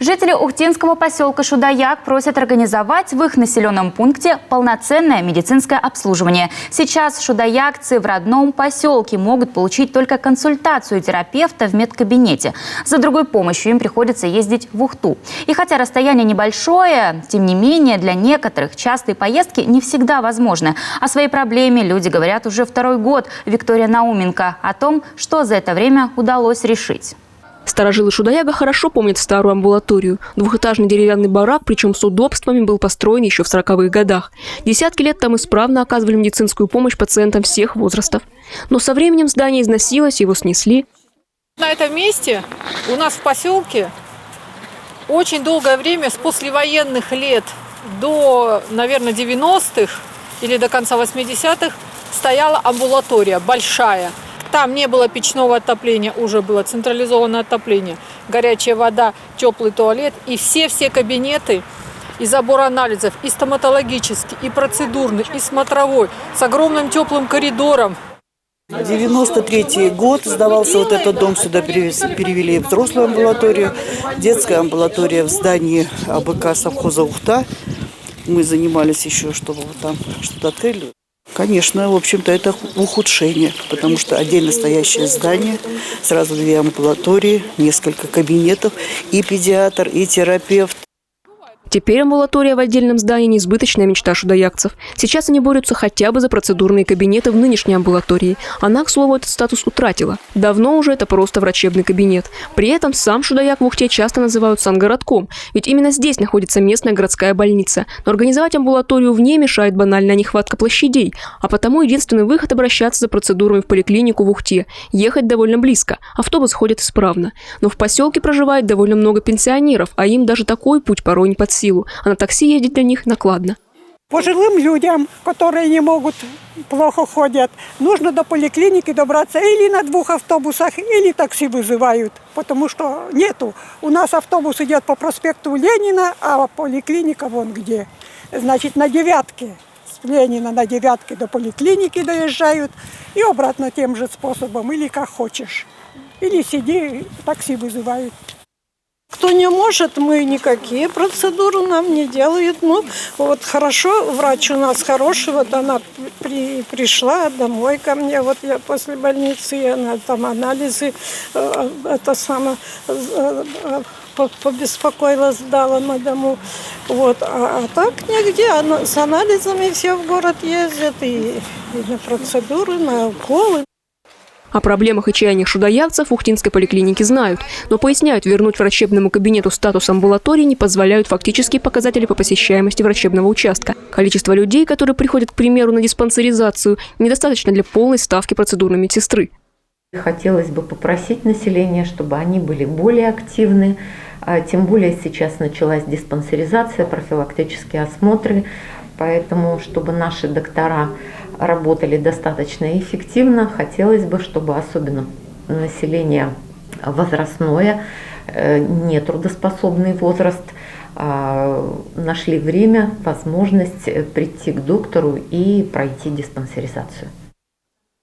Жители ухтинского поселка Шудаяк просят организовать в их населенном пункте полноценное медицинское обслуживание. Сейчас шудаякцы в родном поселке могут получить только консультацию терапевта в медкабинете. За другой помощью им приходится ездить в Ухту. И хотя расстояние небольшое, тем не менее для некоторых частые поездки не всегда возможны. О своей проблеме люди говорят уже второй год. Виктория Науменко о том, что за это время удалось решить. Старожилы Шудаяга хорошо помнят старую амбулаторию. Двухэтажный деревянный барак, причем с удобствами, был построен еще в 40-х годах. Десятки лет там исправно оказывали медицинскую помощь пациентам всех возрастов. Но со временем здание износилось, его снесли. На этом месте у нас в поселке очень долгое время, с послевоенных лет до, наверное, 90-х или до конца 80-х, стояла амбулатория большая. Там не было печного отопления, уже было централизованное отопление, горячая вода, теплый туалет. И все кабинеты, и забор анализов, и стоматологический, и процедурный, и смотровой, с огромным теплым коридором. 93-й год сдавался вот этот дом, сюда перевели взрослую амбулаторию, детская амбулатория в здании АБК совхоза Ухта. Мы занимались еще, чтобы вот там что-то открыли. Конечно, в общем-то, это ухудшение, потому что отдельно стоящее здание, сразу 2 амбулатории, несколько кабинетов, и педиатр, и терапевт. Теперь амбулатория в отдельном здании – несбыточная мечта шудаякцев. Сейчас они борются хотя бы за процедурные кабинеты в нынешней амбулатории. Она, к слову, этот статус утратила. Давно уже это просто врачебный кабинет. При этом сам Шудаяк в Ухте часто называют сангородком, ведь именно здесь находится местная городская больница. Но организовать амбулаторию в ней мешает банальная нехватка площадей, а потому единственный выход – обращаться за процедурами в поликлинику в Ухте. Ехать довольно близко, автобус ходит исправно. Но в поселке проживает довольно много пенсионеров, а им даже такой путь порой не под силу. А на такси ездить для них накладно. Пожилым людям, которые не могут, плохо ходят, нужно до поликлиники добраться или на 2 автобусах, или такси вызывают, потому что нету. У нас автобус идет по проспекту Ленина, а поликлиника вон где. Значит, на 9-ке, с Ленина на 9-ке до поликлиники доезжают и обратно тем же способом, или как хочешь. Или сиди, такси вызывают. Кто не может, мы никакие процедуры нам не делают. Ну, вот хорошо, врач у нас хороший, вот она пришла домой ко мне, вот я после больницы, она там анализы, побеспокоила, сдала на дому. Вот, а так нигде, с анализами все в город ездят, и на процедуры, на уколы. О проблемах и чаяниях шудаявцев в ухтинской поликлинике знают, но поясняют, вернуть врачебному кабинету статус амбулатории не позволяют фактические показатели по посещаемости врачебного участка. Количество людей, которые приходят, к примеру, на диспансеризацию, недостаточно для полной ставки процедурной медсестры. Хотелось бы попросить население, чтобы они были более активны. Тем более сейчас началась диспансеризация, профилактические осмотры. Поэтому, чтобы наши доктора работали достаточно эффективно, хотелось бы, чтобы особенно население возрастное, нетрудоспособный возраст, нашли время, возможность прийти к доктору и пройти диспансеризацию.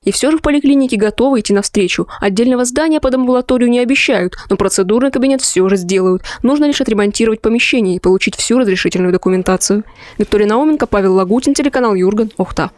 И все же в поликлинике готовы идти навстречу. Отдельного здания под амбулаторию не обещают, но процедурный кабинет все же сделают. Нужно лишь отремонтировать помещение и получить всю разрешительную документацию. Виктория Науменко, Павел Лагутин, телеканал Юрган, Ухта.